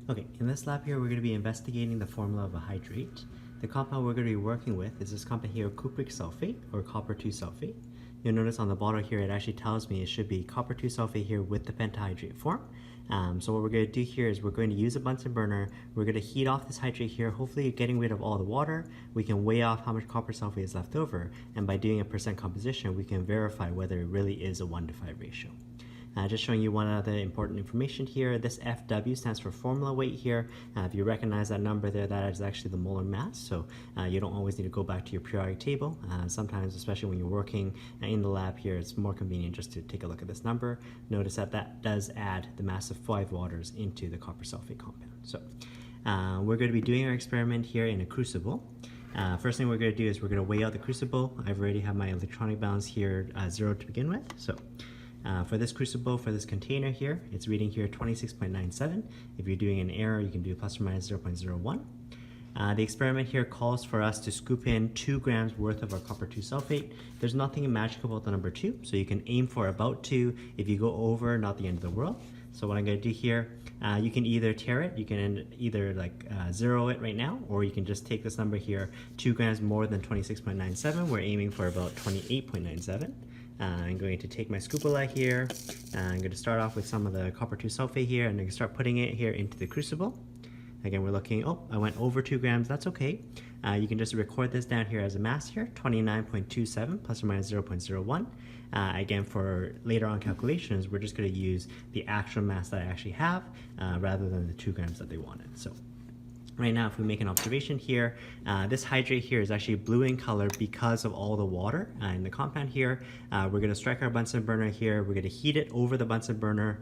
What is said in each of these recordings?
Okay, in this lab here, we're going to be investigating the formula of a hydrate. The compound we're going to be working with is this compound here, cupric sulfate, or copper 2 sulfate. You'll notice on the bottle here, it actually tells me it should be copper 2 sulfate here with the pentahydrate form. So what we're going to do here is we're going to use a Bunsen burner. We're going to heat off this hydrate here, hopefully getting rid of all the water. We can weigh off how much copper sulfate is left over, and by doing a percent composition, we can verify whether it really is a 1:5 ratio. Just showing you one other important information here. This FW stands for formula weight here. If you recognize that number there, that is actually the molar mass. So you don't always need to go back to your periodic table. Sometimes, especially when you're working in the lab here, it's more convenient just to take a look at this number. Notice that that does add the mass of 5 waters into the copper sulfate compound. So we're going to be doing our experiment here in a crucible. First thing we're going to do is we're going to weigh out the crucible. I've already have my electronic balance here 0 to begin with. So for this crucible, for this container here, it's reading here 26.97. If you're doing an error, you can do plus or minus 0.01. The experiment here calls for us to scoop in 2 grams worth of our copper 2 sulfate. There's nothing magical about the number 2, so you can aim for about 2. If you go over, not the end of the world. So what I'm going to do here, you can either tear it, you can either zero it right now, or you can just take this number here, 2 grams more than 26.97. We're aiming for about 28.97. I'm going to take my scoopula here. I'm going to start off with some of the copper 2 sulfate here, and I'm going to start putting it here into the crucible. Again, we're looking, oh, I went over 2 grams, that's okay. You can just record this down here as a mass here, 29.27 plus or minus 0.01. Again, for later on calculations, we're just going to use the actual mass that I actually have rather than the 2 grams that they wanted. So right now, if we make an observation here, this hydrate here is actually blue in color because of all the water in the compound here. We're going to strike our Bunsen burner here. We're going to heat it over the Bunsen burner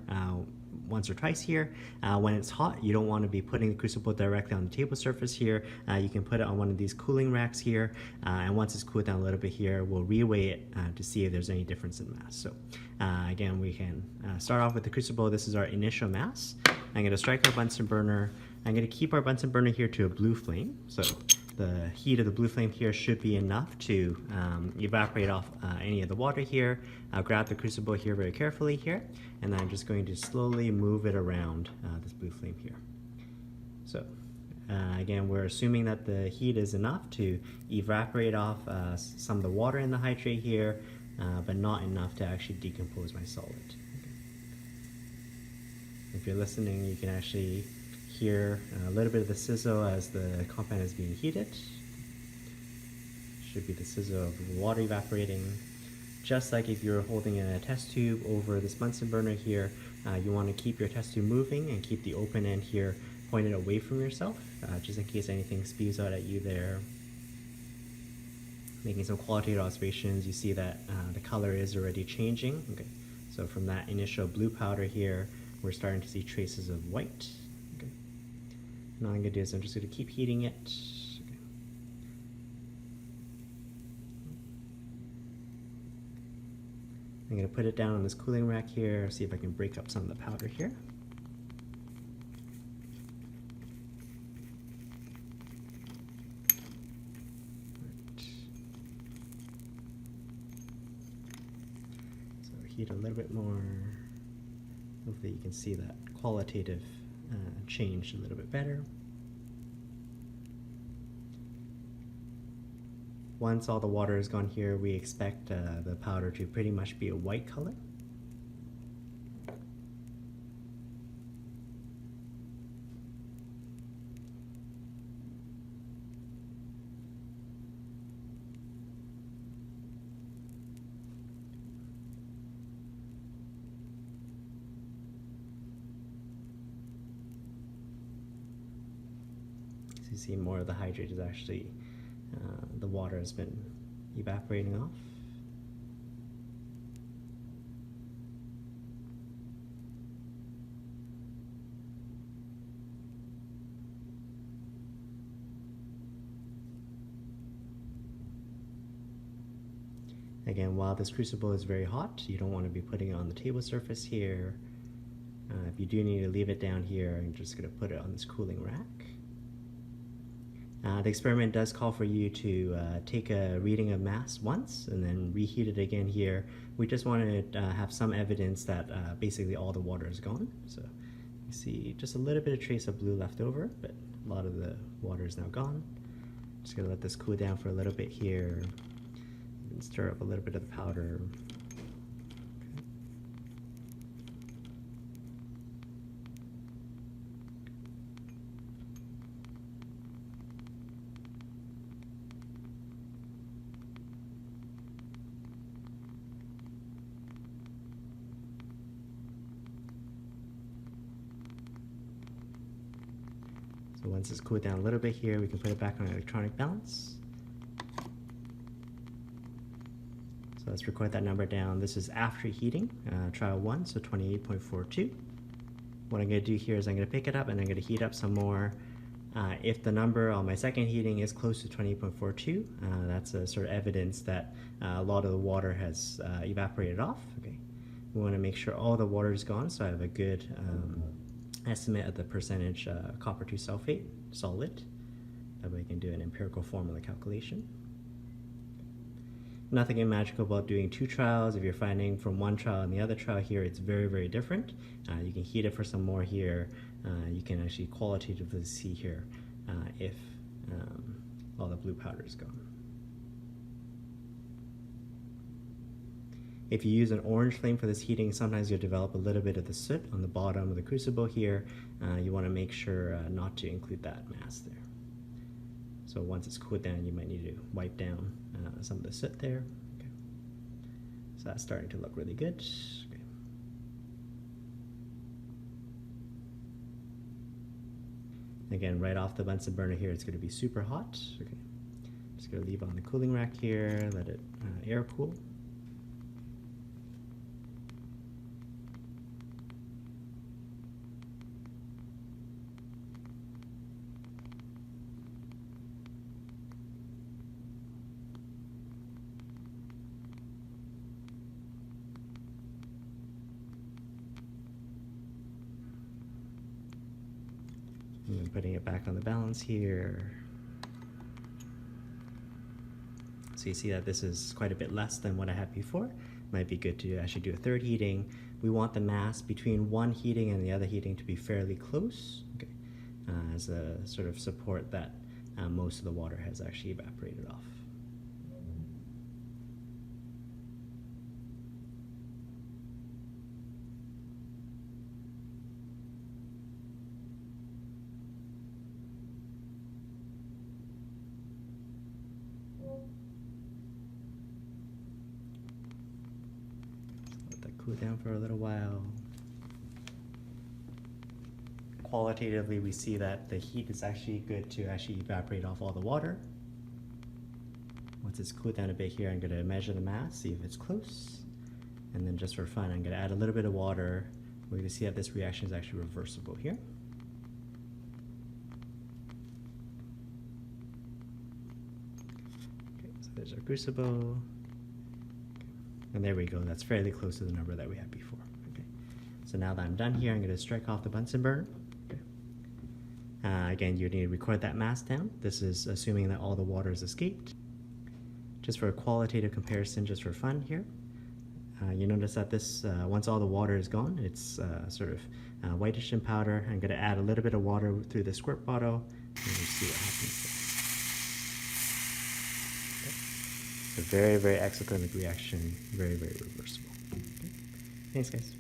once or twice here. When it's hot, you don't want to be putting the crucible directly on the table surface here. You can put it on one of these cooling racks here, and once it's cooled down a little bit here, we'll reweigh it to see if there's any difference in mass. So again, we can start off with the crucible. This is our initial mass. I'm going to strike our Bunsen burner. I'm going to keep our Bunsen burner here to a blue flame. So the heat of the blue flame here should be enough to evaporate off any of the water here. I'll grab the crucible here very carefully here, and then I'm just going to slowly move it around this blue flame here. So again, we're assuming that the heat is enough to evaporate off some of the water in the hydrate here, but not enough to actually decompose my solid. Okay. If you're listening, you can actually hear a little bit of the sizzle as the compound is being heated. Should be the sizzle of the water evaporating. Just like if you're holding a test tube over this Bunsen burner here, you want to keep your test tube moving and keep the open end here pointed away from yourself, just in case anything spews out at you there. Making some qualitative observations, you see that the color is already changing. Okay, so from that initial blue powder here, we're starting to see traces of white. Okay. Now what I'm going to do is I'm just going to keep heating it. Okay. I'm going to put it down on this cooling rack here, see if I can break up some of the powder here. Heat a little bit more. Hopefully you can see that qualitative change a little bit better. Once all the water is gone here, we expect the powder to pretty much be a white color. So you see more of the hydrate is actually, the water has been evaporating off. Again, while this crucible is very hot, you don't want to be putting it on the table surface here. If you do need to leave it down here, I'm just going to put it on this cooling rack. The experiment does call for you to take a reading of mass once and then reheat it again here. We just wanted to have some evidence that basically all the water is gone. So You see just a little bit of trace of blue left over, but a lot of the water is now gone. Just gonna let this cool down for a little bit here. And stir up a little bit of the powder. So once it's cooled down a little bit here, we can put it back on electronic balance. So let's record that number down. This is after heating, trial 1, so 28.42. What I'm going to do here is I'm going to pick it up and I'm going to heat up some more. If the number on my second heating is close to 28.42, that's a sort of evidence that a lot of the water has evaporated off. Okay, we want to make sure all the water is gone, so I have a good estimate of the percentage copper 2 sulfate solid. That way I can do an empirical formula calculation. Nothing magical about doing 2 trials. If you're finding from one trial and the other trial here, it's very, very different. You can heat it for some more here. You can actually qualitatively see here if all the blue powder is gone. If you use an orange flame for this heating, sometimes you'll develop a little bit of the soot on the bottom of the crucible here. You want to make sure not to include that mass there. So once it's cooled down, you might need to wipe down some of the soot there. Okay. So that's starting to look really good. Okay. Again, right off the Bunsen burner here, it's going to be super hot. Okay. Just going to leave on the cooling rack here, let it air cool. And then putting it back on the balance here. So you see that this is quite a bit less than what I had before. Might be good to actually do a third heating. We want the mass between one heating and the other heating to be fairly close, okay, as a sort of support that most of the water has actually evaporated off. Cool down for a little while. Qualitatively, we see that the heat is actually good to actually evaporate off all the water. Once it's cooled down a bit here, I'm going to measure the mass, see if it's close. And then just for fun, I'm going to add a little bit of water. We're going to see that this reaction is actually reversible here. Okay, so there's our crucible. And there we go, that's fairly close to the number that we had before. Okay. So now that I'm done here, I'm going to strike off the Bunsen burner. Okay. Again, you need to record that mass down. This is assuming that all the water has escaped. Just for a qualitative comparison, just for fun here, you notice that this, once all the water is gone, it's sort of whitish in powder. I'm going to add a little bit of water through the squirt bottle, and we'll see what happens there. A very, very exothermic reaction, very, very reversible. Okay. Thanks, guys.